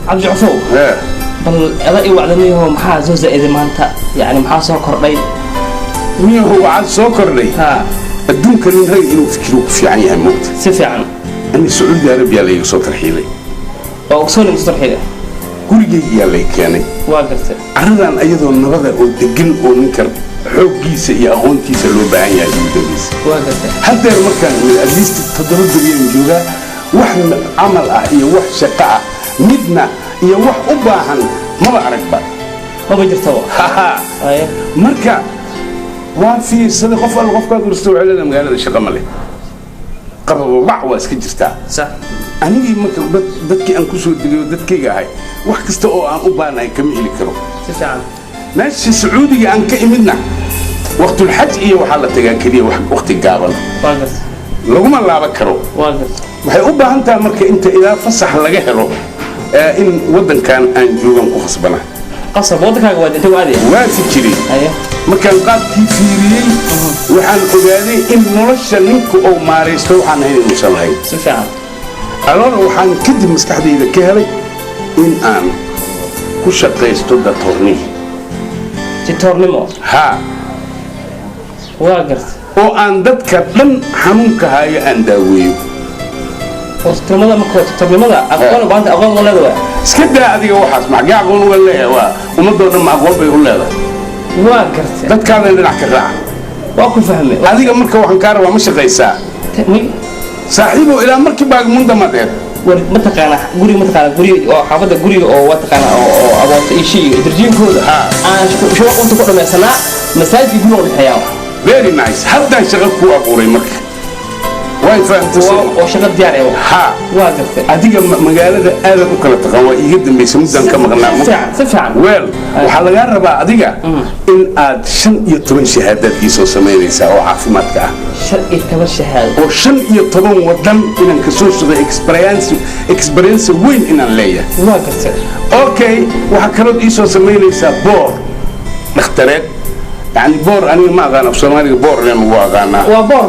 عبد العفو بل هذا يوعدني هو محاسوس إذا ما أنت يعني محاسو كردي مين هو عاد سكر لي الدون كان هاي إنه فكروا في يعني هموت سيف يعني أنا سعودي عربي على يسوق الحيلة أو أقصوني مصدر حيلة كل جي على كاني واقرت عرضان أيضا النبضة والدجن ونكر حب جيس يا أخون كيس اللي بعين يا جوديس واقرت حتى المكان من أجلس تدرب اليوم جوجا وحنا عمل أحيي وح شقة مدنا يا وح أباهن ما بعرف بقى ما بيجر سوا أيه مركا وفي صدق غف كانوا يستوعبوا لنا مقالة الشقة ملي قرروا بعوة اسكجرتا صح أنا مركا دتك أنكسر دتك جاهي wax kasta oo aan u baanahay kama heli karo si fiican meesha Sacuudiga aan ka imidna waqtul hajj iyo waxa la tagaa kaliya waqti gaaban waagas laguma laaban karo waagas waxay u baahan tahay marka inta ilaa fasax laga helo in wadankan aan joogan ku khasbana qasab wadankaaga waa inta waadi waa fikiri ayo markaan qaabkii fiiriyay waxaan ogaaday in nolosha ninku oo maareysto waxaan ahayn inuu salahay si fiican alors waxaan kadib maskaxdayda ka helay إن أنا كوشا قيستو دا تورني تورنيمو ها واقرت أو أن دتك لن حنونك هاي أن داويو وسترمدا مكوت تورنيمدا أقول بانت أقول ولا دوا سكدا هذه واحد مع جاء أقول ولا ومدة ما أقول بيقول لا واقرت دتك هذا اللي نحكي الرع وأكون فهمي هذه مركب وحنكار ومش قيسا صاحبه إلى مركب باق منذ ما دير متقانا غوري متقانا غوري او حافظه غوري او واتقانا او ابوت ايشي درجين كودا شو قلت كل ما سنه مساجد يقولوا الحياه فيري نايس حتى شغلكو ابوري مرك واي فهمت او شغل دياري ها واقفت اديك مغالده aad u kala taqaan waa iga dambeysay mudan ka maqnaa safaan weel waxa laga rabaa adiga in aad 15 shahaadad iso sameynaysaa oo caafimaadka ah 15 shahaad oo 15 wadan inaan ka soo shaqeeyo experience weyn inaan leeyahay واقفت okay waxa kale oo iso sameynaysaa boor dhakhtareed يعني بور أنا ما أغانا في سومالي بور لأنه هو أغانا وبور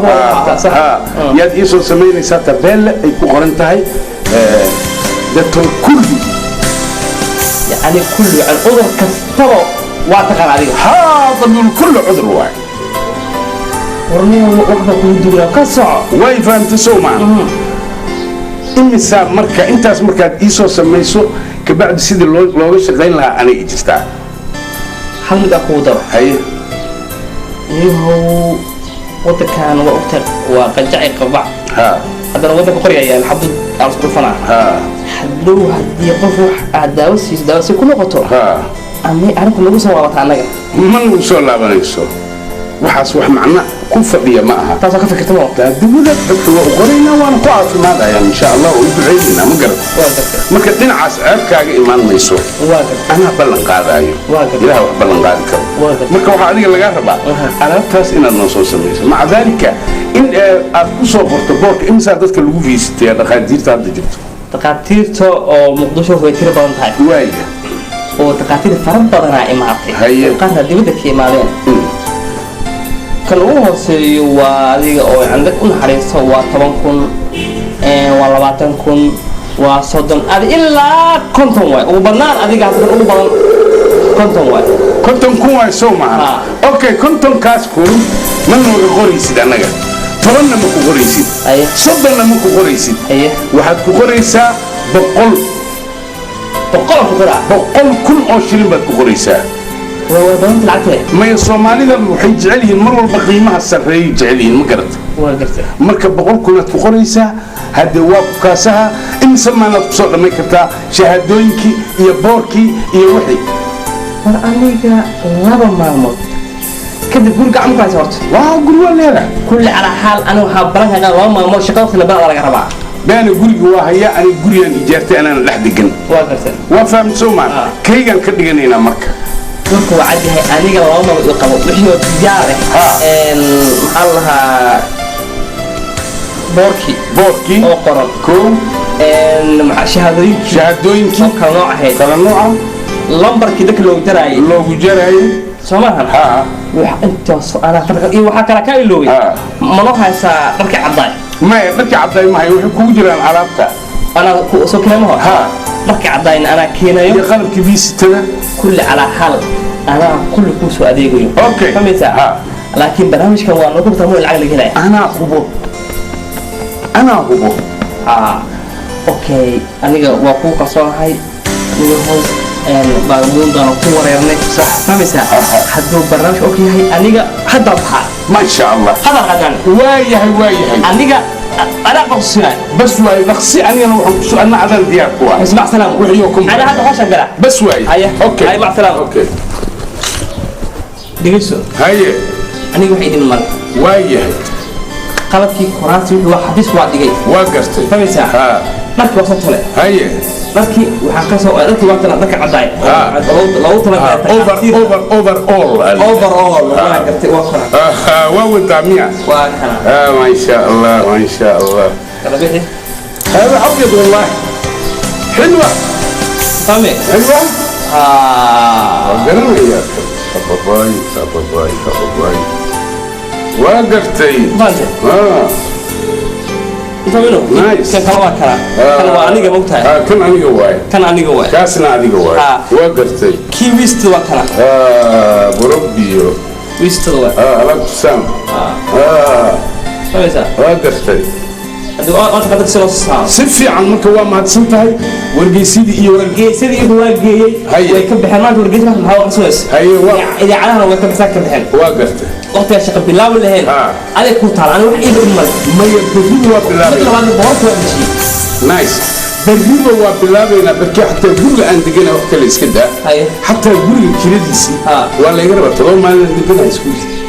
صح ياد إيسو سميني ساتا بيل يكون قرنتهاي دكتور كلي يعني كله يعني عذر كثرة واعتقد عليه هذا من كل عذر واحد ورني وقفة كل دولة كسع واي فهمت سوما إمسا مركا إنتاس مركا إيسو سميسو كبعد سيدي لوغش غين لها أنا إجستا حمد أخو در هاي يهو وتكان وقتك وقجعي قبع ها هذا وقتك قرية يعني حبض أرسل فنا ها حلو هدي قفوح داوسي كل قطر ها أمي أنا كل نقص وقت عنك من وصل لا بنيسو وحاس وح معنا كل فضية معها تاسو كيف كتبوا دبلت وقرينا وانا قاعد ماذا يعني ان شاء الله ويدعينا مقرب ما كدين عاس عبكاga iman mayso ana ballan qaadayo ilaahay wax ballan qaadi karo marka waxa adiga laga rabaa alaabtaas inaad noo soo sameeyso ma dalika in aad ku soo qorto boorka imsa dadka lagu fiistay dhaqaatiirta hadda jirto dhaqaatiirta oo muqdisho way tiro badan tahay waaya oo dhaqaatiir fara badan ay imaatay qaarna dibadda ka imaadeen كان هو سي وادي أو عندك كل حريص هو 10,000 ولا 20,000 وصدم هذا إلا كنتم واي وبنان هذه قاعد تقول كنتم واي كنتم كواي سوما أوكي كنتم كاسكول من هو غوريسيد أنا قال فرنا مكو غوريسيد أيه صدنا مكو غوريسيد أيه واحد كغوريسا بقول كل أشرين بكغوريسا وبنت العتبة ما يصومالي ذا وحي جعلين مرة بقيمها السرية جعلين مقرد مركب بقول كنا تقريسا هذا وابكاسها إن سمعنا تصور لما يكتا شهادوينكي يبوركي يوحي والأمريكا لابا مامود كده قول قاعد مقاس ورت قول ولا لا كل على حال أنا وحابرها أنا لابا مامود شقاوة اللي بقى على ربع بين قول وهي أنا قول يعني إجارتي أنا لحد جن وفهم سوما كيجان كدجن هنا مركب dadku wacdi hay aniga laba ma qabo wixii oo diyaar ah maxallaha boorki oo qoran ko shahaadooyinki kala nooca lambarkii dadka loogu jaraayay Soomahan wax intaas ana iyo waxa kala ka iloobay ma loo haysaa dharka cadday ma dharka cadday ma hay wuxuu kugu jiraan alaabta ana ku soo keenay ha marka caddayn anaa keenayo iyo qalabkii biisitada kulli calaa xal anaa kulli kuu soo adeegayo okay famisa laakiin barnaamijkan waa nagu tarmo lacag laga helaya anaa hubo okay aniga waa kuu kalsoonahay niyahow baamuun doona ku wareernay famisa hadduu barnaamij og yahay aniga hadda baxaa maasha allah hadal qadaan waayahay aniga أنا قصينا بس واي نقصي أنا وحنا أنا عدل ديار كوا اسمع سلام وحيوكم أنا هذا خوش أقرأ بس واي هيا أوكي هيا مع السلامة أوكي دقيسو هيا أنا وحيد من المرة واي قلت في كراسي وحديث واحد دقيق وقرتي فمسا مركي وصلت له هيا مركي وحكسو مركي وقت ذاك عداي لو طلع اوفر اول قلت وقرا واو الدامية وكنا ما شاء الله كلامي هذا ابيض والله حلوه فهمي حلوه قرر يا باي وقرتي انت منو؟ كان كلامك كان وانيغا موقتها كان انيغا واي كاسنا انيغا واي وقرتي كي ويست وكنا بروبيو ويست واي على سام فمسا وقرتي أنت قد تسلص سفي عن مكوا ما تسنتهاي ورجيسيدي إيه ورجيسيدي ورجيه ويكب بحرمان ورجيس ما هو قصوص إذا علىها ويكب ساكن بحر وقرته وقت يا شيخ بالله ولا هين هذا كوت على أنا واحد يبغى ما يبغى بالله كمان بورت ولا شيء نايس بريبا وبالله بينا بركي حتى يقول عندك أنا وقت اللي يسكده حتى يقول كريديسي ولا يقرب ترى ما عندنا يسكوي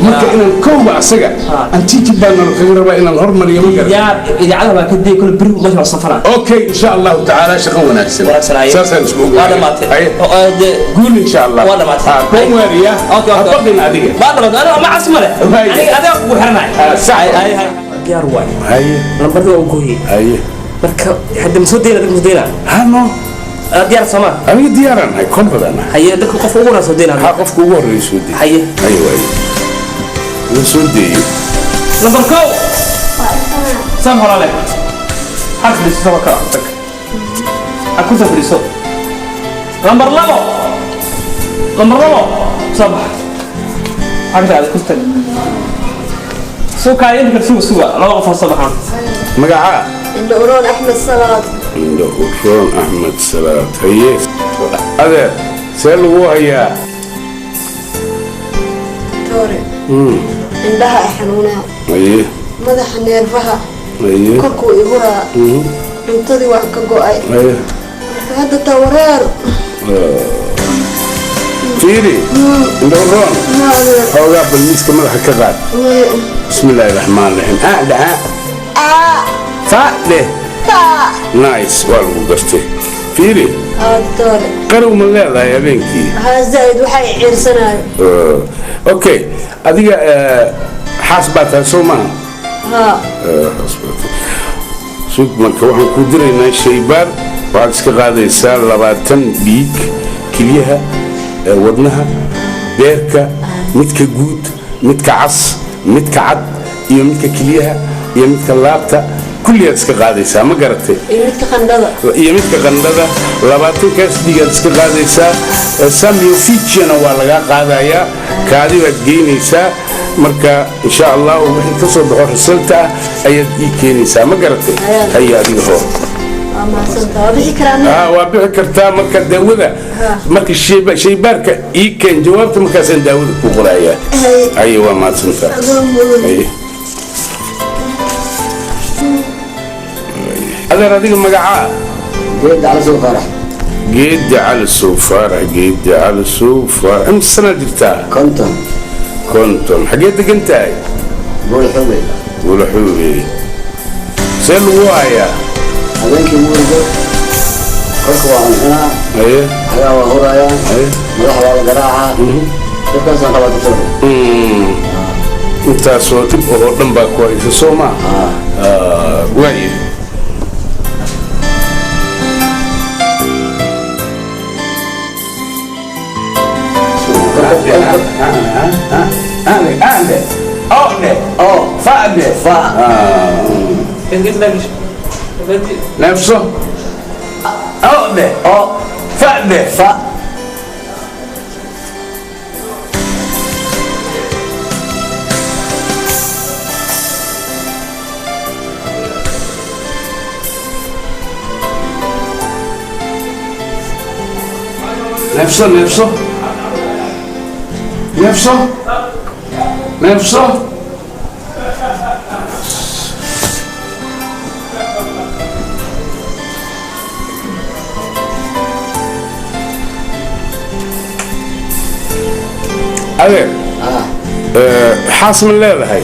marka inaan kooba asaga antiiki baan kaga rabaa inaan hormariyo ma garan yaa idaacada baa ka day kul bari ma soo safara okay insha Allah ta'ala shaqo wanaagsan saasan isku wada maatay guul insha Allah wada maatay kun wariya abaqin adiga wada maatay ana ma asmale aniga adiga ku xirnay ay diyaar waay hay lambarda oo gooyay hay marka hadda musudeena hano ديار سما أنا ديارنا هاي كم بدنا هي دك قف أورا سودينا ها قف أورا يسودي هي أيوة يسودي نمبر كو سام هلا لك حرف ليس سوا كأنتك أكو سفريسو نمبر لابو صباح هكذا هذا كستن سو كاين كرسو سوا لا قف صباحا مقعة الدورون أحمد صلاة الدورون أحمد صلاة هي هذا سلوه هي توري عندها حنونة أيه ماذا حنيرفها أيه كوكو إبرة انتظي وحكاكو أي أيه هذا تورير فيري الدورون هو قابل الميسك ملحة كغاد بسم الله الرحمن الرحيم ده فاده نايس والله قرتي فيري توري قروا من لا يا بنكي ها زايد وحي عرسنا اوكي هذه حاسباتها سوما ها حاسباتها سوق marka waxaan ku direynaa shaybaar waxaad iska qaadaysaa 20 dhiig kiliyaha wadnaha beerka midka guud midka cas midka cad iyo midka kiliyaha iyo midka laabta كلية إسكاقاديسا ما قرأتي يميتك قنددة لباتن كاس ديجا إسكاقاديسا ساميو فيتشنا والغا قادايا كادي وادجينيسا مركا إن شاء الله وحين تصل بحور رسلتا أيد إيكينيسا ما قرأتي هيا دي هو وابيح كرتا مركا داودا مركا شيبارك إيكين جوابت مركا سن داودا كوغرايا أيوة ما تسنتا هذا راديك مقعاء جيد على سوفارة جيد على سوفارة امس السنة جبتها كنتم حقيتك انتاي قول حبي سلوايا هذيك مورجو كوكو عن هنا ايه هذا وهرايا ايه مدح ولا قراعة يبقى سنقبض تسوي انت صوتك أردن باكوي سوما واي نفسه أقدر فأقدر نفسه أبي حاصل الليلة هاي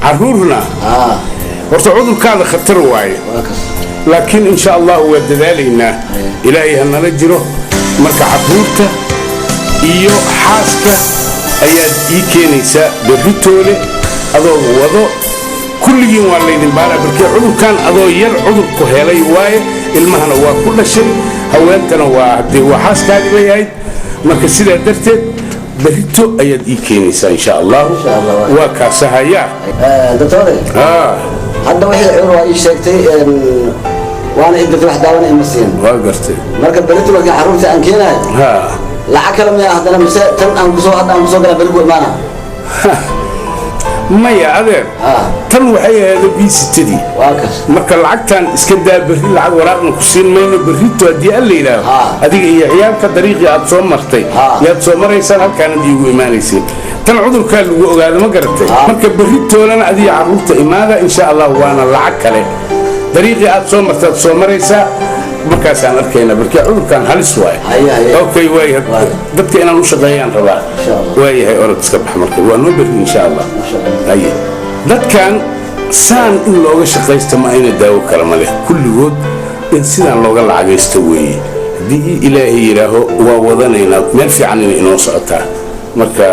عرورنا ورطع عضو كذا خطر واي لكن إن شاء الله هو الدلالينا إلهي هنا نجره مركع عرورته إيو حاسته أياد إيكينيسا بريتولي أضو وضو كل يوم والليل بارا بركي عضو كان أضو ير عضو كهيلي واي المهنة وكل شيء هو أنتنا وعدي وحاسك هذه بيهايد مركع سيدة درتد بريتو أياد إيكينيسا إن شاء الله وكاسها يا دكتوري hadda wixii curo ay sheegtay waana idda wax daawana imasiin waa gartay marka baritu marka xarunta aan keenay lacag kale ma hadana mise tan aan ku soo gala barigu imaana maya adeer tan waxay ahayd biisitidi marka lacagtan iska daa bari lacag waraaqna ku siin mayno barito hadii alla yiraahdo adiga iyo ciyaalka dariiqi aad soo martay yaad soo maraysan halkaan iigu imaanaysiin tan cudurka lagu ogaado ma garatay marka baritoolana adiga caruurta imaada insha Allah waana lacag kale dariiqi aad soo martay soo maraysa markaas aan arkayna barka cudurkan halis waay okay way dadka inaan u shaqeeyaan rabaa way orod iska bax marka waa noo bari insha Allah dadkan saan in looga shaqeysto ma ayna daawo kala ma leh kulligood in sidaan looga lacageysto weeye hadii ilaahay yiraaho waa wadanayna meel fiican inoo socotaa marka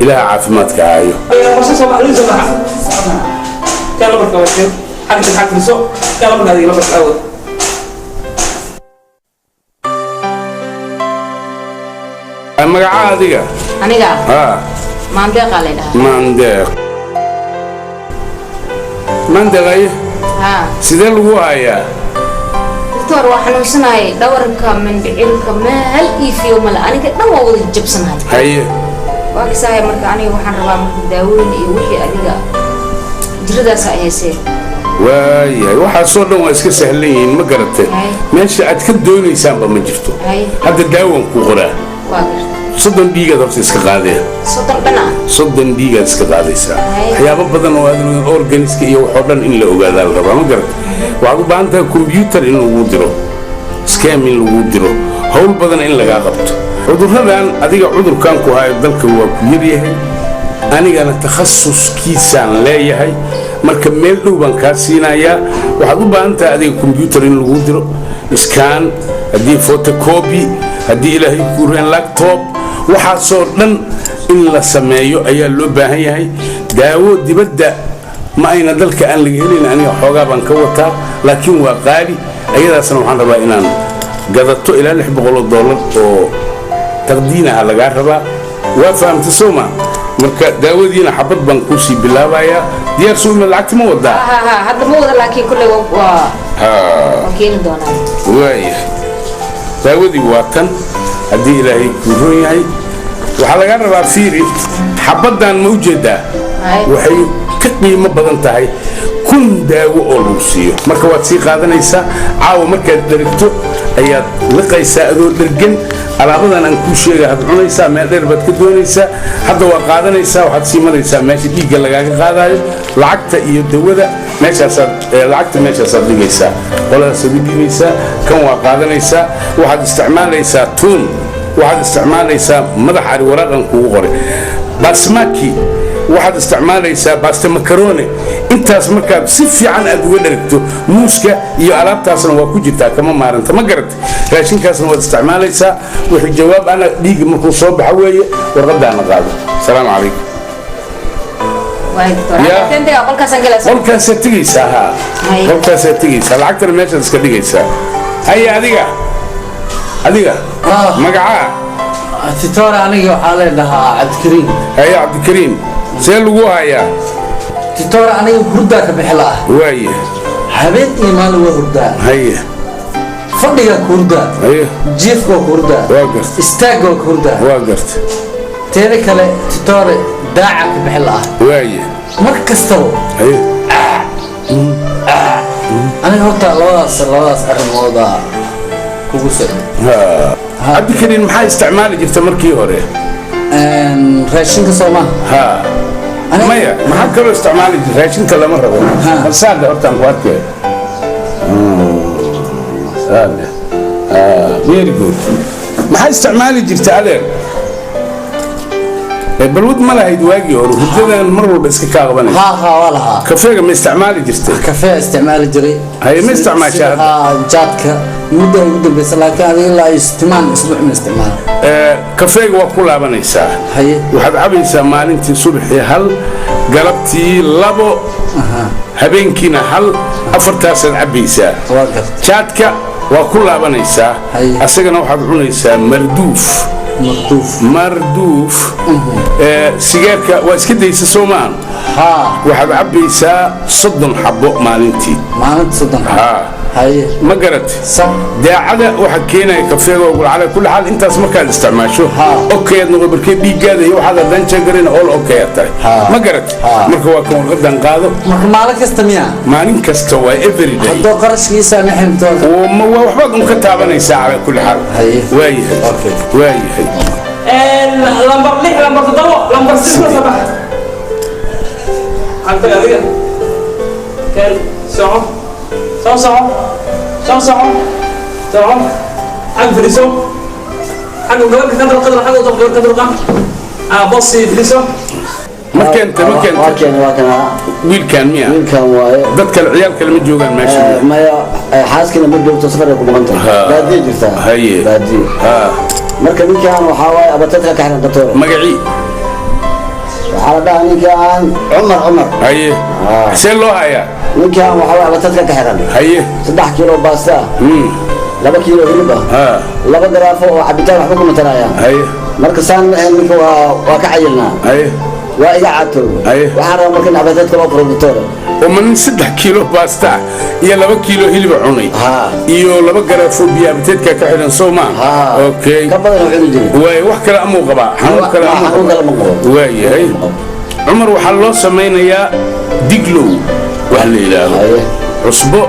ilaaha caafimaadka haayo كلا بركة وشيء حق السوق كلا بركة هذه لبس أول المقعة هذه أنا قاعد ماندق عليها ماندق أيه سيدل هو هيا دكتور waxaan usanahay dhawarka mindhicilka meel iifiyo mal aniga dhan waa wada jabsanahay haye waa kisahay marka aniga waxaan rabaa marka daaweyn iyo wixii adiga jiradaas ay heeseen waayahay waxa soo dhan waa iska sahlan yihiin ma garatay meesha aad ka doonaysaan ba ma jirto hadda daawan ku qoraa waa gartay soddon dhiiga dadka iska qaadeen soddon dhiiga iska qaadaysa waxyaabo badan oo aad organiska iyo waxa dhan in la ogaado la rabaa ma garatay waxa u baahan tahay computer in lagu diro scam in lagu diro hawl badan in laga qabto cudurradan adiga cudurkan ku hayo dalka waa ku yar yahay anigana takhasuskiisaan leeyahay marka meel dhow baan ka siinayaa waxaad u baahan tahay adiga computer in lagu diro scan hadii photocopy hadii ilaahay ku reen laptop waxa soo dhan in la sameeyo ayaa loo baahan yahay daawo dibadda ma ayna dalka aan laga helin aniga xoogaa baan ka wataa laakiin waa qaali ayadaasna waxaan rabaa inaan gadato ilaa $600 oo taqdiinaha laga rabaa waa fahamtay Soomaa marka daawadiina xabad baan ku sii bilaabaya diyaar soo ma lacagta ma wada hadda ma wada laakiin kulli waa keen doonaa way daawadii waa tan hadii ilaahay ku roon yahay waxa laga rabaa fiiri xabadan ma ujeedaa waxay ka qiimo badan tahay kun daawo oo lagu siiyo marka waad sii qaadanaysaa caawa markaad darigto ayaad liqaysaa adoo dhergan alaabadan aan ku sheegay had cunaysaa meel dheer baad ka doonaysaa hadda waa qaadanaysaa waxaad sii maraysaa meesha dhiigga lagaaga qaadayo lacagta iyo dawada lacagta meeshaasaad dhigaysaa qoladaasad dhigaysaa kan waa qaadanaysaa waxaad isticmaalaysaa tuun waxaad isticmaalaysaa madax ari waraaqan kugu qoray basmaki waxaad isticmaalaysaa basta makarone intaas markaad si fiican aad uga dharagto muuska iyo alaabtaasna waa ku jirtaa kama maaranta ma garatay raashinkaasna waad isticmaalaysaa wixii jawaab ana dhiig markuu soo baxa weeye warqadaana qaado salaamu calaykum qolkaasaa tegaysaa qolkaasaa tegaysaa lacagtana meeshaad iska dhigaysaa haya adiga magacaa titoor aniga waxaa leedahaa cabdikariim haya cabdikariim see lagu hayaa titoor aniga hurdaa ka bixi laah waaye habeen iyo maalin waa hurdaa haye fadhiga kurda jiifka kurda istaaga kurda teeda kale tutore daaca ku bixil ah waaye mar kastaba aniga horta labadaas arrimooda kugu socda hadda kadin maxaa isticmaali jirta markii hore raashinka Soomaa maya maxaa kaloo isticmaali jirta raashinka lama rabo saada horta aan ku arkay saada very good maxaa isticmaali jirta adeer balwad ma lahayd waagii hore hurdadan mar walba iska ka qabanay walaha kafeega ma isticmaali jirtay kafee isticmaali jiray hay ma isticmaashaa jaadka muddo ugu dambeysay laakiin adiga ilaa isticmaal isbuuc ma isticmaal kafeega waa ku laabanaysaa waxaad cabaysaa maalintii subaxii hal galabtii labo habeenkiina hal afartaasaad cabaysaa jaadka waa ku laabanaysaa asagana waxaad cunaysaa marduuf sigaarka waa iska daysa Soomaan waxaad cabaysaa 30 xabo maalintii ما قرأت ده عدا واحد كينا كفيه وقول على كل حال أنت اسمك كان استعماشه أوكي نقول بركي بيجا ده يوحد دان شجرين أول أوكي أتاي ما قرأت مركوا كون غدا قاضو مالك استميع مالين كستوى every day هذا قرش لي سامح أنت وما وحبك مكتابنا يساعد على كل حال واي لمبر ليه لمبر تدور لمبر سيسو صباح أنت يا رجال كل ساعة ساعة حق فليسو حق مقابل كتاب القدر حق وطبق كتاب القدر بصي فليسو ما كنت ويل كان مياه واي ضدك العيال كلمة جوجان ماشي ما حاسكنا بدو تصفر يكون مغنطر بادي جرتا بادي مركب مين كان وحاوي أبتدك كحنا دكتور مقعي على ده مين كان عمر هاي حسين له هيا مين كان وحاوي أبتدك كحنا هاي 3 كيلو باستا 2 كيلو هلبة 2 جرافو وعبيتان وحبكم مترايا هاي مركز سان مين وكعيلنا هاي وإذاعته وحرام ممكن أبتدك لو برودكتور ومن 6 كيلو باستا يا 2 كيلو هلبة عني iyo 2 garaafo biya bateedka ka xiran Soomaa okay kabada way wax kale amu qaba xanuun kale way Umar waxa loo sameeynaya diglow wax la yiraahdo cusbo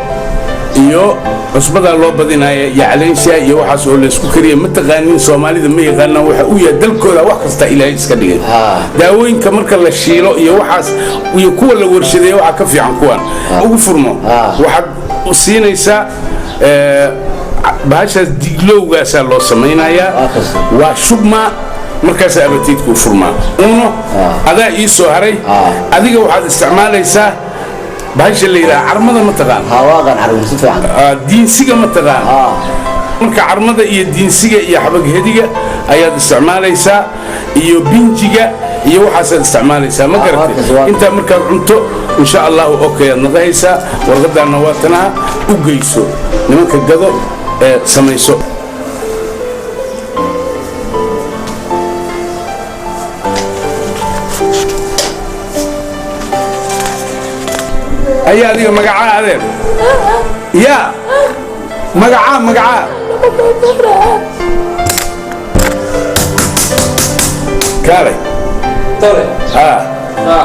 iyo cusbada loo badinaya yacleensha iyo waxaas oo la isku kariyo ma taqaanin Soomaalida ma yaqaanaan waxa uu yahay dalkooda wax kasta Ilaahay iska dhigay daawooyinka marka la shiilo iyo waxaas iyo kuwa la warshadeeyo waxa ka fiican kuwan ugu furmo waxaad u siinaysaa bahashaas diglowgaasa loo samaynayaa waa shubma markaas abatiidku furmaa uno adaa ii soo haray adiga waxaad isticmaalaysaa bahasha la yiraahdo carmada ma taqaan waaqan carmada si fiican diinsiga ma taqaan marka carmada iyo diinsiga iyo xabaghediga ayaad isticmaalaysaa iyo binjiga iyo waxaad isticmaalaysaa ma garatay inta markaad cunto insha Allah okay aad naqaysaa warqadana waatana u geyso nimanka gado samayso أي هذه مقعة هذين يا مقعة كاري طاري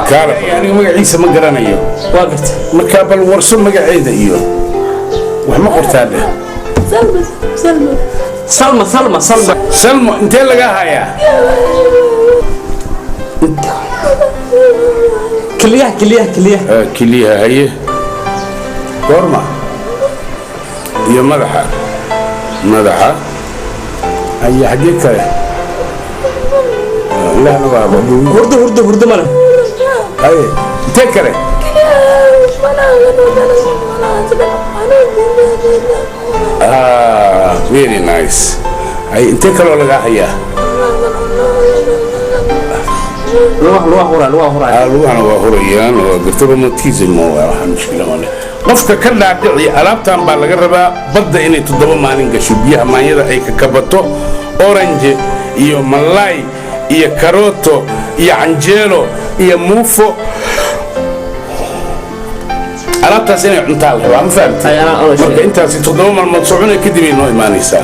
كاري يعني مقعيسة مقرانة إيو واقفت مكابل ورسم مقعيدة إيو وحما قلت هذا سلمى انت لقاها يا كليها هي قرمة هي مدحة هي حديث لا أنا بابا هرد ماله هي تكره very nice هي انت كلو لقاها هي لوح هوريان وقلتوا ما تيجي الموضوع مشكلة ولا qofka ka dhaadhici alaabtan baa laga rabaa badda inay 7 maalin gasho biyaha maanyada ay ka kabato orange iyo malay iyo karoto iyo anjelo iyo muufo alaabtaas inay cuntaa la rabaa ma fahamtay marka intaasi 7 maalmood socona kadib ay noo imaanaysaa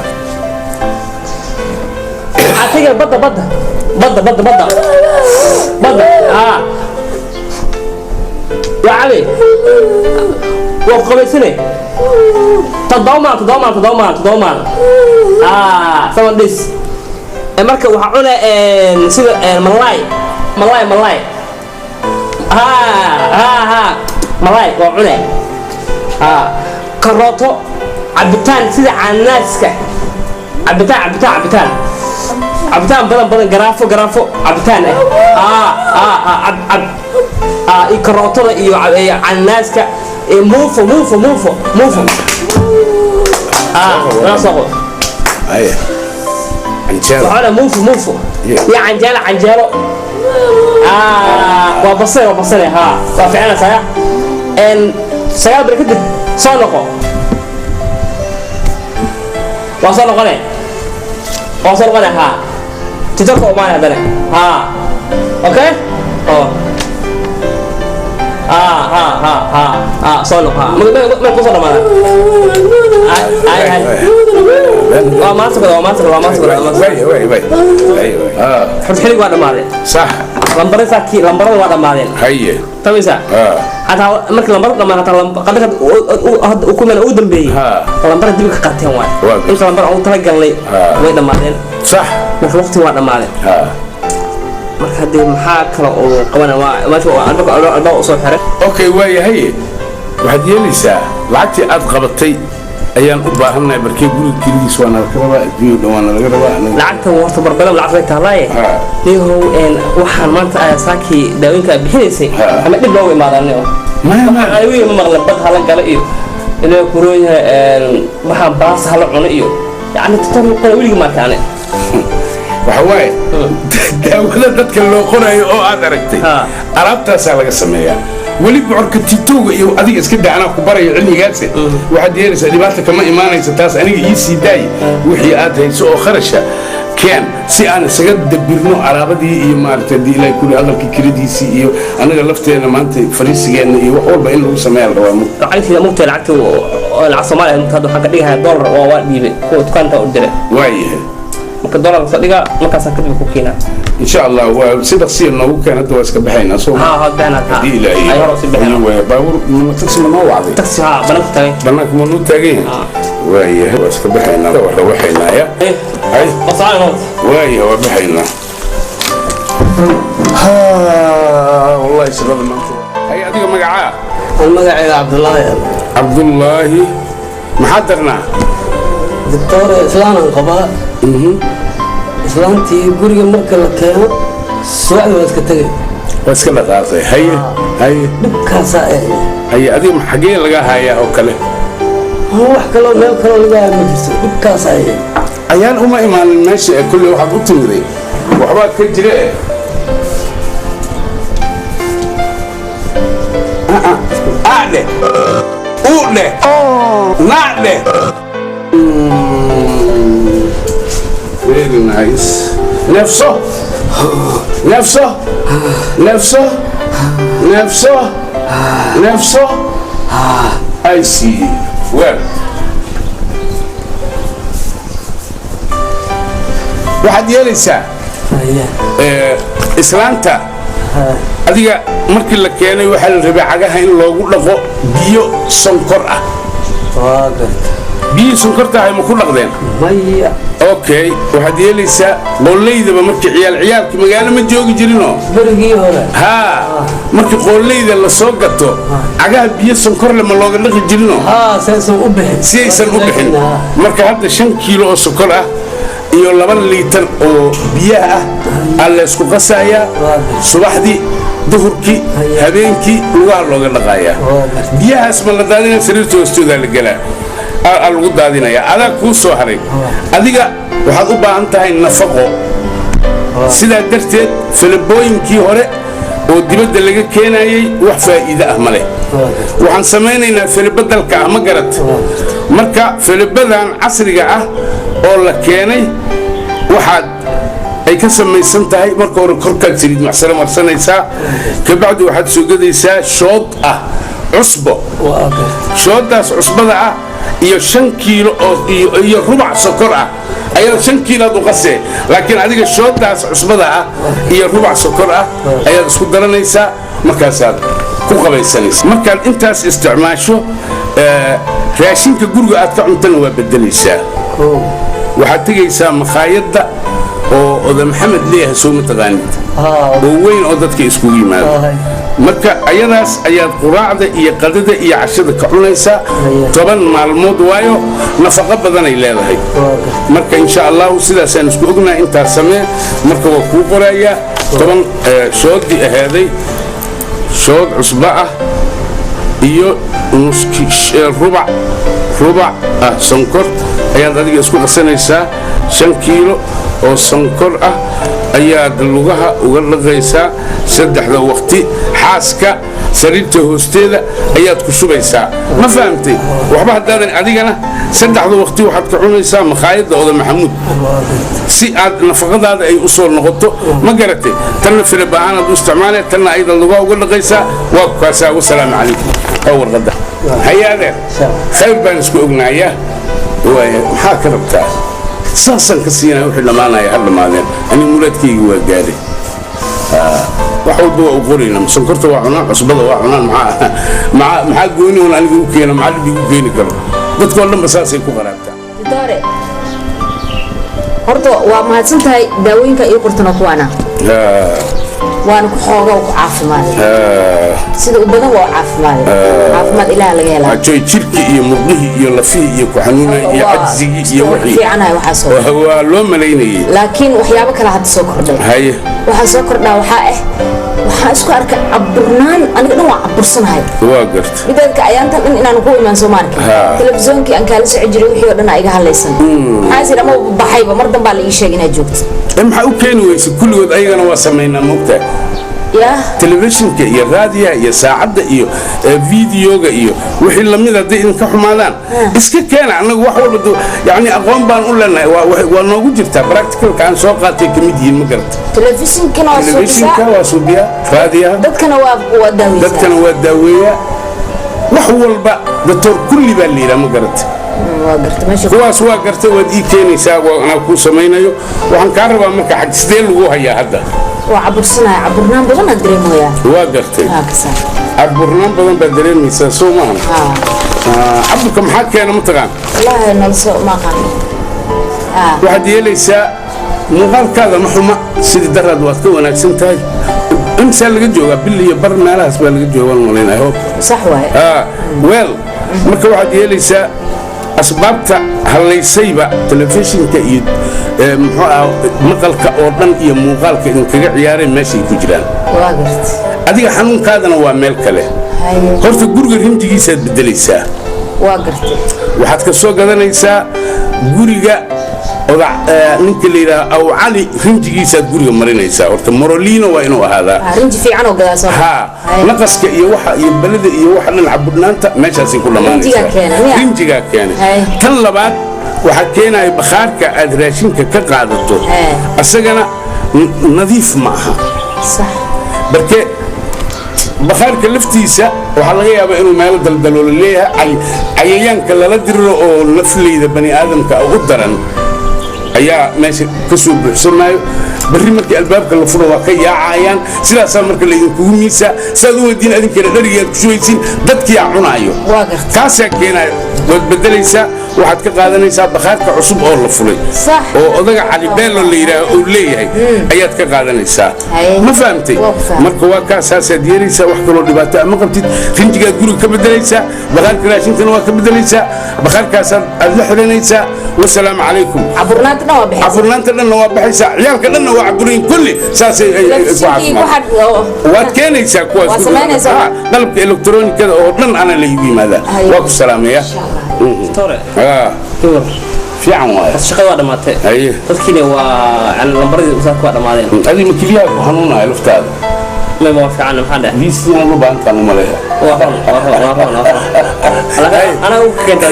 atiga badda يا علي وقبيسني تضامن سوون ديس marka waxa cuna sida malay malay waa cuna karooto cabitaan sida canaaska cabitaan badan garaafo cabitaan كروتنا إيو عناسك موفو لا صغر أيه عنجالة وعلى موفو يا عنجالة وبصير ها وفعلا سيا إن سيا بركض صانقه وصانقه ها تتوقع معنا هذا ها أوكي solo me puso la mano حط حلق وانا مالين صح لمبرين ساكي لمبرين وانا مالين هي تميسا حتى مرك لمبرين لما حتى قدرت وكل من أودن بي لمبرين دبك قاتين وانا إنت لمبرين أو تلقى لي وين مالين صح مرك وقت وانا مالين marka hadii maxaa kala oo qabana waa alba soo xiray okay way hay waxaad yeelaysaa lacagtii aad qabatay ayaan u baahanahay markii guriga kiriis waana ka rabaa adduunyo dhawaana laga rabaa lacagta warta barbada lacag ay tahay leeyahay waxaan maanta ay saaki daawinka bixinaysay ama dib loo imaadanayo ma ay weey ma maqlan bad hala gala iyo inay kurooyah waxaan baas hala cuno iyo yani tan qora wiliga ma taane waxawaaye daawada dadka loo qorayo oo aad aragtay alaabtaasaa laga sameeyaa weli bocorka titooga iyo adiga iska daanaa ku barayo cilmigaasi waxaad yeelaysaa dhibaata kama imaanaysa taas aniga ii sii daay wixii aad hayso oo kharasha keen si aan isaga dabirno alaabadii iyo maaragtay dii ilaahay kuli hadalkii kiradiisii iyo anaga lafteena maanta fariisigeenna iyo wax walba in lagu sameeyaa la rabaa lacagtii mugtay lacagta lacag Soomaaliya inta waxaan ka dhigayaa dollar oo waa dhiibay kuwa dukaanka u diray waayahay marka dollar sadiga markaas ka dib ku keenaa إن شاء الله وسيدك سير نوو كانت واسك بحينا صوم بحينا إلهي أيها رأسي بحينا باور من تقسم منوع عظيم تقسي بنك تاقين بنك منو تاقين وهي واسك بحينا وحنا وحينا يا أي وصعي نوت وهي وبحينا والله يسلم المنطقة هيا أديك مقعاه المقعي عبد الله عبد الله محضرنا دكتور إسلام القباء islaantii guriga marka la keeno suucda waa iska tagay waa iska dhaqaaqay hay dhibkaasa hay adiga xagee laga hayaa oo kale wax kale meel kale laga hayaa ma jirto dhibkaasa ayaan uma imaanin meesha kulli waxaad u timiday waxbaad ka jira aade uudhe naadhe Very nice. Nefso. I see. Well. waxaad yeelaysaa islaanta adiga markii la keenay waxaa la rabay cagaha in loogu dhaqo biyo sonkor ah biyo sonkorta ay ma ku dhaqdeen maya okay waxaad yeelaysaa qoollaydaba markii ciyaalkii magaalo ma joogi jirinoo berigii hore markii qoollayda la soo gato cagaha biyo sonkorle ma looga dhaqi jirinoo si aysan u bixin marka hadda 5 kiilo oo sonkor ah iyo 2 liitar oo biyaha ah la isku qasayaa subaxdii duhurkii habeenkii lugaha looga dhaqayaa biyahaas ma la daadinaa sariirta hoostooda la galaa lagu daadinaya adaa kuu soo haray adiga waxaad u baahan tahay nafaqo sidaa darteed falabooyinkii hore oo dibadda laga keenayay wax faa'iido ah ma leh waxaan samaynaynaa falabadalka ah ma garat marka falabadan casriga ah oo la keenay waxaad ay ka samaysan tahay marka hore korkaad saliid macsaro marsanaysaa kabacdi waxaad soo gadaysaa shood ah cusbo shoodaas cusbada ah iyo 5 kiilo oo iyo rubac sokor ah ayaad 5 kiilo u qasay laakiin adiga shoodaas cusbada ah iyo rubac sokor ah ayaad isku daranaysaa markaasaad ku qabaysanaysaa markaad intaas isticmaasho raashinka guriga aad ka cuntana waa bedelaysaa waxaad tegaysaa makhaayadda oo oda maxamed leeyahay soo mataqaanid oo weyn oo dadka iskugu yimaado marka ayadaas ayaad quraacda iyo qadada iyo cashada ka cunaysaa 10 maalmood waayo nafaqo badan ay leedahay marka insha Allah sidaasaan isku ognahay inta samee marka waa ku qorayaa 10 shoodi ahaaday shood cusba ah iyo rubac sonkor ayaad adiga isku qasanaysaa 5 kiilo oo sonkor ah ayaad lugaha uga dhaqaysaa 3 waqti xaaska sariirta hoosteeda ayaad ku shubaysaa ma fahamtay waxba hadaadan adigana 3 waqti waxaad ka cunaysaa makhaayadda oda maxamuud si aad nafaqadaada ay u soo noqoto ma garatay tan filibaan aad u isticmaalay tan ayda lugaha uga dhaqaysaa waa kaasaa wassalaamu calaykum warqada hayaade khayr baan isku ognaaya maxaa ka rabtaa saasan ka siinaa wixii dhamaanaya hal dhamaadeen ani muradkayga waa gaaday wax walba waa u qorayna sonkorta waa cunaan cusbada waa cunaan maxaa gooni un aniga u keena maxaa dhibi u keeni karo dadkoo dhanba saasay ku qaraabtaa doore horta waa mahadsan tahay daawooyinka iyo qortana kuwaana waan ku xooga ku caafimaad sida u badan waa caafimaad ilaah laga helaa joy jirki iyo murdihi iyo lafihi iyo ku xanuuna iyo ajzigi iyo wixii fiicanahay waxa soo waa loo maleynayay laakiin waxyaabo kale hadda soo kordhay haye waxa soo kordhaa waxaa isku arkay caburnaan aniga dhan waa cabursanahay waa garta midadka ayaantan dhan inaan ku imaan Soomaaliya telefisoonkii aan kala soo jiray wixii oo dhan ayaga halaysan xaasir ama baxayba mar dambe la ii sheegay inaad joogto maxaa u keeni weysa kulligood ayagana waa sameynaa moogtaa telefishinka iyo raadiyaha iyo saacadda iyo fiidiyoga iyo wixii lamid hadday idinka xumaadaan iska keena annagu wax walba yani aqoon baan u leenahay waa noogu jirtaa practicalka aan soo qaatay ka mid yihiin ma garata telefishinka waa suubiya raadiyaha dadkana waa daaweeya wax walba doctor kulli baa la yidhaa ma garata kuwaas waa gartay waad ii keenaysaa anaa kuu samaynayo waxaan kaa rabaa marka xag sidee lagu hayaa hadda وعبرسنا عبرنا بدنا ندريمه يا واقرتي عبرنا بدنا بدريمه سو ما عبركم حكي انا متقان والله نلسو ما قال واحد يليسا مقال كذا محما سيدي درد وقت وناكسن تاج امسا لقى جوغا باللي بر مالهاس با لقى جوغا ولينا هو صح واي ويل marka waxaad yeelaysaa asbaabta halaysayba telefishinka iyo maqalka oo dhan iyo muuqaalka idinkaga ciyaareen meeshay ku jiraan adiga xanuunkaadana waa meel kale horta guriga rinjigiisaad bedelaysaa waxaad ka soo gadanaysaa guriga ninka la yidhaha aw cali rinjigiisaad guriga marinaysaa horta morolino waa inuu ahaadaa rinji fiican oo gadaasoo naqaska iyo waxa iyo balada iyo waxa dhan cabudnaanta meeshaasay ku dhamaanaysaa rinjigaa keenay tan labaad waxaa keenaya bakhaarka aad raashinka ka qaadato asagana nadiif ma aha barke bakhaarka laftiisa waxaa laga yaabaa inuu meelo daldaloola leeyahay cayayaanka lala diriro oo nafleyda bani aadamka u daran ayaa meesha ka soo buuxsamaayo barri markii albaabka la furo waa ka yaacayaan sidaasaa marka laydinkugu miisaa saad u weydiin adinkeena dharigaad ku shugaysiin dadkiyaa cunaayo kaasaa keenayo waad bedelaysaa waxaad ka qaadanaysaa bakhaarka cusub oo la fulay oo odaga cali beelo la yidhaaho uu leeyahay ayaad ka qaadanaysaa ma fahamtay marka waa kaasaasaad yeelaysaa wax kaloo dhibaato ama qabtid rinjigaad guriga ka bedelaysaa bakhaarka raashinkana waa ka bedelaysaa bakhaarkaasaad aad la xiranaysaa wasalaamu calaykum caburnaanta dhanna waa baxaysaa ciyaalka dhanna waa caburayn kulli saasay ku caafimaad waad keenaysaa kuwaas qalabka elektroonikada oo dhan ana la igu yimaadaa waa ku salaamaya fiican waay shaqada waa dhamaatay dadkiina waa lambaradii usaadka waa dhamaadeen adiga makiliyaha ku xanuunaya laftaada ما fiican maxaa dhahay diisina loo baahan tahay maleeya أنا أوكي كده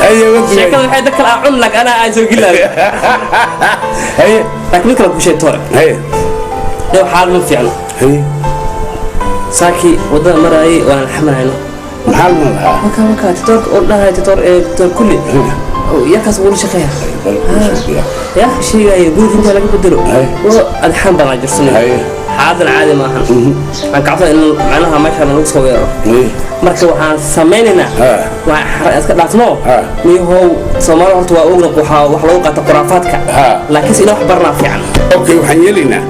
أيوة شكل الحين ذكر أعون لك أنا أسوي كله هي لكن كله بشيء تورك هي لو حال من فعل هي ساكي وضع مراي وأنا الحمل هنا محل منها وكا تطور والله تطور كلي يكاس بقول شقيا يا شيء يقول أنت لك بدلو والحمد لله جرسني هذا العادي معها أنا كعفة إنه معناها ما كان نقص خويره مركب وحنا سميننا وحرقت ميهو سمار هرت وأغلق وحلوقة خرافاتك لكن سينا حبرنا في عنه أوكي وحنيلنا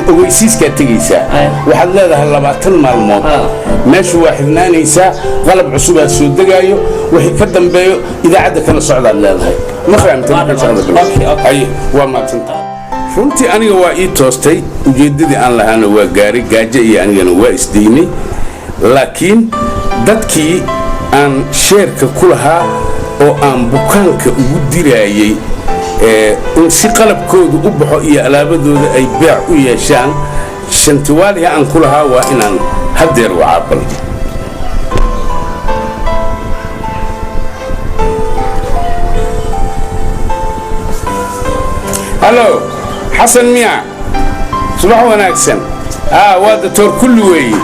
ويسيس كتجيسا واحد لا ده هلا بعتن مالمود ماشي واحد نانيسا غلب عصوبة السود دقايو وحكدم بيو إذا عدك أنا صعد على هاي ما فهمت أوكي أي وما تنتظر runtii aniga waa ii toostay ujeedadii aan lahaana waa gaari gaajo iyo anigana waa isdiinay laakiin dadkii aan sheerka ku lahaa oo aan bukaanka ugu diraayay in si qalabkoodu u baxo iyo alaabadooda ay beec u yeeshaan shantiwaalihi aan ku lahaa waa inaan hadeer u caabal hallo حسن ميا صباح وناكسن واد دكتور كل وي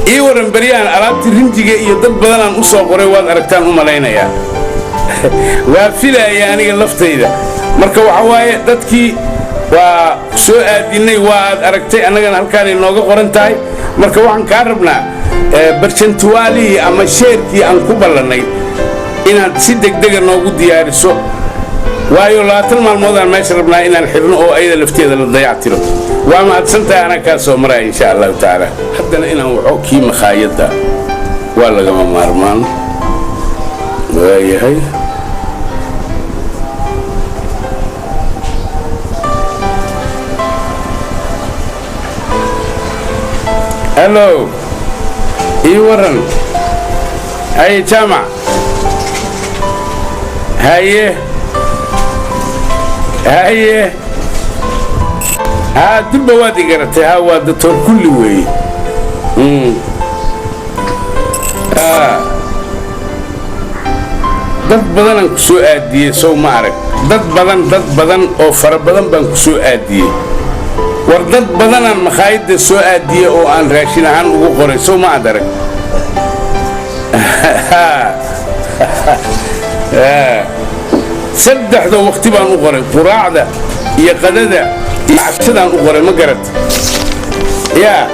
اي ورن بريان alaabti rinjiga iyo dad badan aan u soo qoray waad aragtaan u maleynaya waa filaaya aniga laftayda marka waxa waaye dadkii waa soo aadinay waad aragtay anagana halkaan inooga qoran tahay marka waxaan ka rabnaa barjantuwaali ama sheerkii aan ku ballanay inaad si degdeg noogu diyaariso waayo laatan maalmood aan meesha rabnaa inaan xirno oo ayada lafteeda la dayactiro waa mahadsantahay ana kaa soo maraa insha allahu tacaala haddana inaan waco kii makhaayadda waa lagama maarmaan waayahay hallo ii waran haye jaamac haye هاي دبا وادي قرأتي ها دكتور كل وي dad badan aan ku soo aadiyay soo ma arag dad badan oo fara badan baan ku soo aadiyay war dad badan aan makhaayadda soo aadiyay oo aan raashin ahaan ugu qoray soo ma arag saddexda waqti baan u qoray quraacda iyo qadada iyo cashadaan u qoray ma garad yaa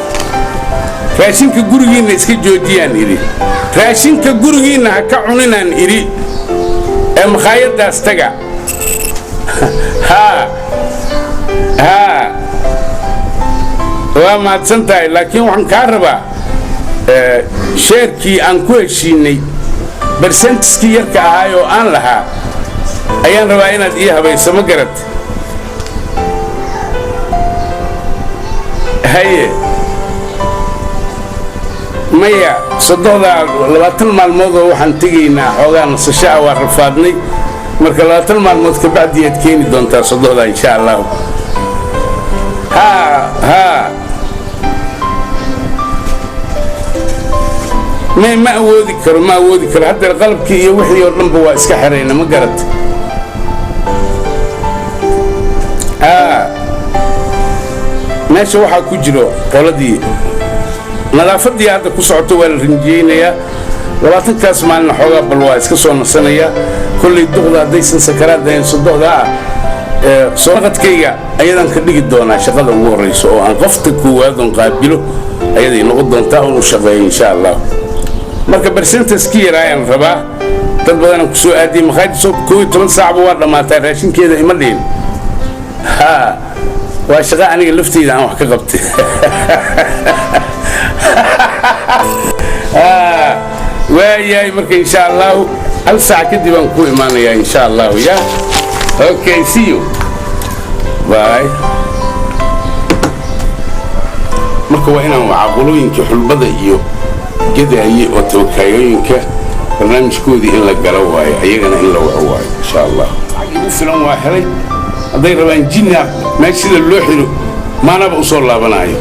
raashinka gurigiinna iska joojiyaan idhi raashinka gurigiinna ha ka cuninaan idhi ee makhaayaddaas taga waa mahadsan tahay laakiin waxaan kaa rabaa sheerkii aan ku heshiinay bersentiskii yarka ahaay oo aan lahaa ayaan rabaa inaad ii habayso ma garad haye maya sodohdaa 20 maalmood oo waxaan tegaynaa xoogaa nasasho waa rafaadnay marka 20 maalmood ka bacdi aad keeni doontaa sodohdaa insha Allah ما أودي كر هذا القلب كي يوحي يورن بوا إسكحرين ما قرت ماشي واحد كجلو ولدي نظافة دي هذا كسرته والرنجينية ولا تنكاس معنا حوجا بالوايس كسرنا سنية كل الدخل هذا يسن سكرات ده ينصدق ده صورة كيا أيضا كديك الدونا شغل الله رئيس أو عن قفتك وهذا قابله أيضا نقض نتاهل وشغل إن شاء الله marka bersentiskii ayaan rabaa dad badan ku soo aadiyay makhaayad soo 12 saac buu dhamaatay raashinkeeda ima dhiin waa shaqo aniga laftayda aan wax ka qabtay waayay marka insha Allah hal saac kadib aan ku imaanayaa insha Allah ya okay see you bye marka waa inaan wacaqulooyinka xulbada iyo جداي وتوكايوينك برنامج كودي إن لا جلواي أيجنا إن لا وعواي إن شاء الله عقيد فيلم واحد هذا ربان جينا ما يصير اللوحي ما أنا بوصل لا بناي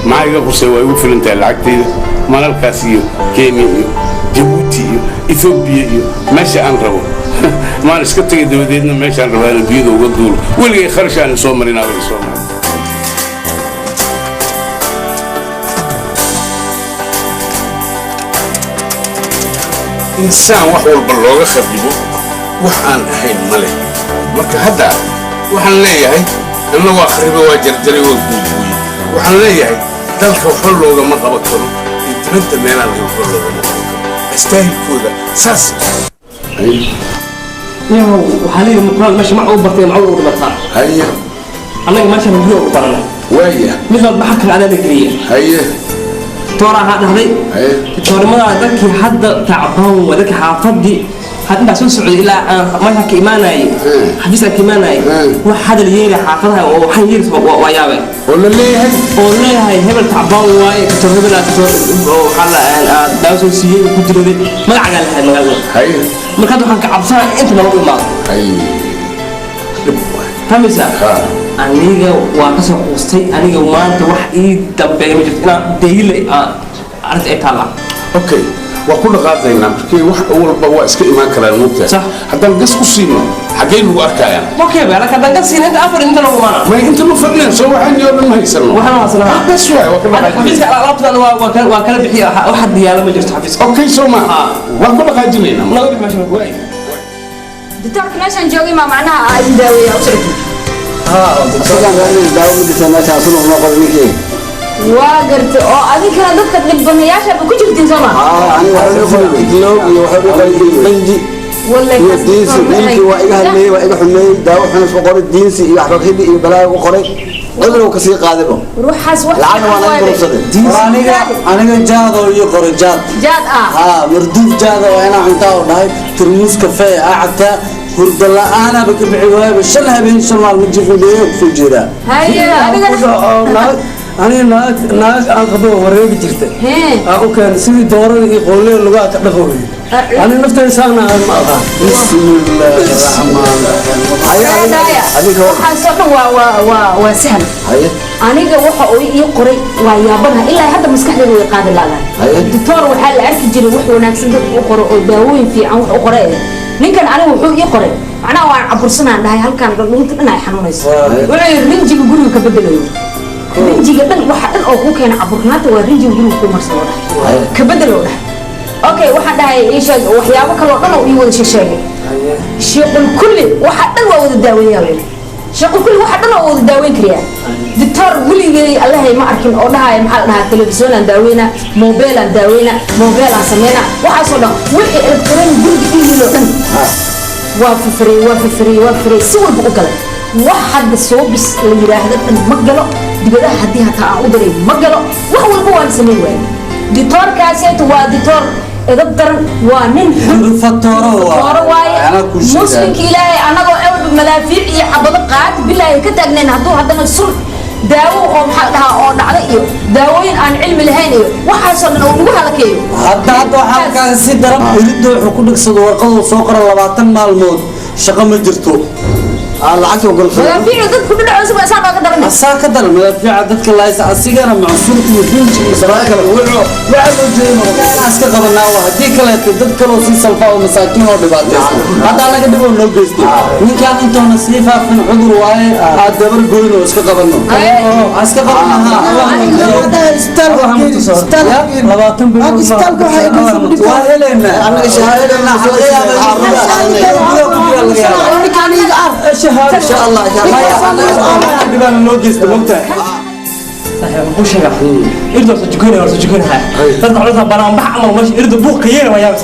ما يقدر يسوي وفيلم تلعكتي ما نلقاسيو كينيا جيبوتي إثيوبيا ماشي عن ربو ما نسكت كده بدينا ماشي عن ربو البيض وقدول واللي خرج عن سومرنا ويسومر insaan wax walba looga khardibo wax aan ahayn male marka hadda waxaan leeyahay anna waa khariba waa jarjaray waa guuguuye waxaan leeyahay dalka waxba loogama qaban karo iyo dibadda meelaan waxba loogama qaban karo astaahilkooda saas yahow waxaa leeyahay muqlaal meesha mac u bartay mac u dhibataa haye annaga meesha muddo u baranay waaya mid walba xagka adaa la geliya haye toora ahaa dhahday toorimadaa dadkii hadda tacbaan waa dadkii xaafadii hadda soo socday ilaa meesha ka imaanayay xafiiska ka imaanayay wax hadal yeelay xaafadaha oo waxaan yeelay waa yaabay oo leeyahay hebel tacbaan waaye ka toor hebel oo xala daawo soo siiyay ku diray magaca la hay magaalada haye marka waxaan ka cabsanaa inta nalagu imaado haye tamisa aniga waa ka soo quustay aniga maanta wax ii dambeeya ma jirto inaan deyle arrinta ay taala okay waa ku dhaqaaqaynaa markii wax walba waa iska imaan karaan moogtaa haddaan gas ku siino xaggay lagu arkayaan okay baa laka dan gas siina inta afar inta lagu maana ma inta ma fadhiyaan soo waxaan iyo dhan ma haysano waxaan haysana bas waay waa ka dhaqaaqaynaa xafiiska alaabtan waa kala bixiya wax diyaalo ma jirto xafiiska okay soo ma waa ku dhaqaajinaynaa naga bixi meesha waay دكتورك meeshan joogay ma macnaha ay daaweeyaa u socday waa garta oo adinkana dadka dhibanayaasha ku jirtiin soo ma عذره كسي قادمه روحاس واحد العالم وانا قرصده انا جاد او يقر جاد مردود جاد وانا عنتاه داي ترموس كافيه قعدت هرد لا انا بكبعي شلها بين شمال مجفو ليه في جيران هيا أنا ناس أخذوا وريق جرت. أوكي سيد دورة يقول لي اللغة كذا أنا نفتح إنسان ما أخذ. بسم الله الرحمن الرحيم. هيا حاسبنا وسهل. أنا جوا يقرأ ويابنها إلا هذا مسكحة ويقاد الله. الدكتور وحال عرف جري وحنا نكسب وقرأ وداوين في عون وقرأ. ninkan anigu wuxuu ii qoray macnaha waan cabursanaa dhahay halkan dhulunta dhan ay xanuunayso wuxuu rinjiga guriga ka bedelayo rinjiga dhan waxa dhan oo ku keena caburnaanta waa rinjiga guriga ku marsado dhahay ka bedelo dhahay okay waxaan dhahay ii sheeg waxyaabo kale oo dhan oo ii wada sheegay sheequl kulli waxa dhan waa wada daaweeyaa sheequl kulli waxa dhan oo wada daaweyn kariyaa دكتور ولي الله ما أركن أودها محل أنها تلفزيون عن داوينا موبايل عن داوينا موبايل عن سمينا وحصلنا وحي إلكترون جرد إيه لون وافري سوى بقول واحد الصوبس اللي راهد المجلة دبلا حديها تعودري مجلة وهو القوة السميوة دكتور كاسيت ودكتور دكتور ونن فتورة واي مسلم كلاي أنا قاعد بملافيع يحبط قاعد بالله كتجنن هذا السر داو أو محلها أو نعليه داوين عن علم الهاني وحصل أو نقولها لك إيه هذا حاجة سيدنا يريدوا حكومة صدور قضوا سوقر اللباتن مع الموت شقة مجرتو العكس وقول خير في عدد كل عزب أسامة قدرنا أسامة قدرنا في عدد كلا يسأسيجنا مع صورة وفينج إسرائيل وعلو وعلو جينا ناس كقبلنا وهدي كلا تدد كلا في سلفا ومساكين وبعدين هذا أنا قد بقول نوجست من كان أنتم نصيفة في العذر واي أدبر قولنا وش كقبلنا أسك قبلنا هذا استل استل لباتن بيقول استل وهلنا أنا شهادنا إن شاء الله دبان نوجس دمتع صحيح وش هذا إردو سجكوني هاي تطلع على برام بحمل مش إردو بوق كير ويا بس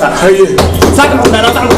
ساكن أنا تعرف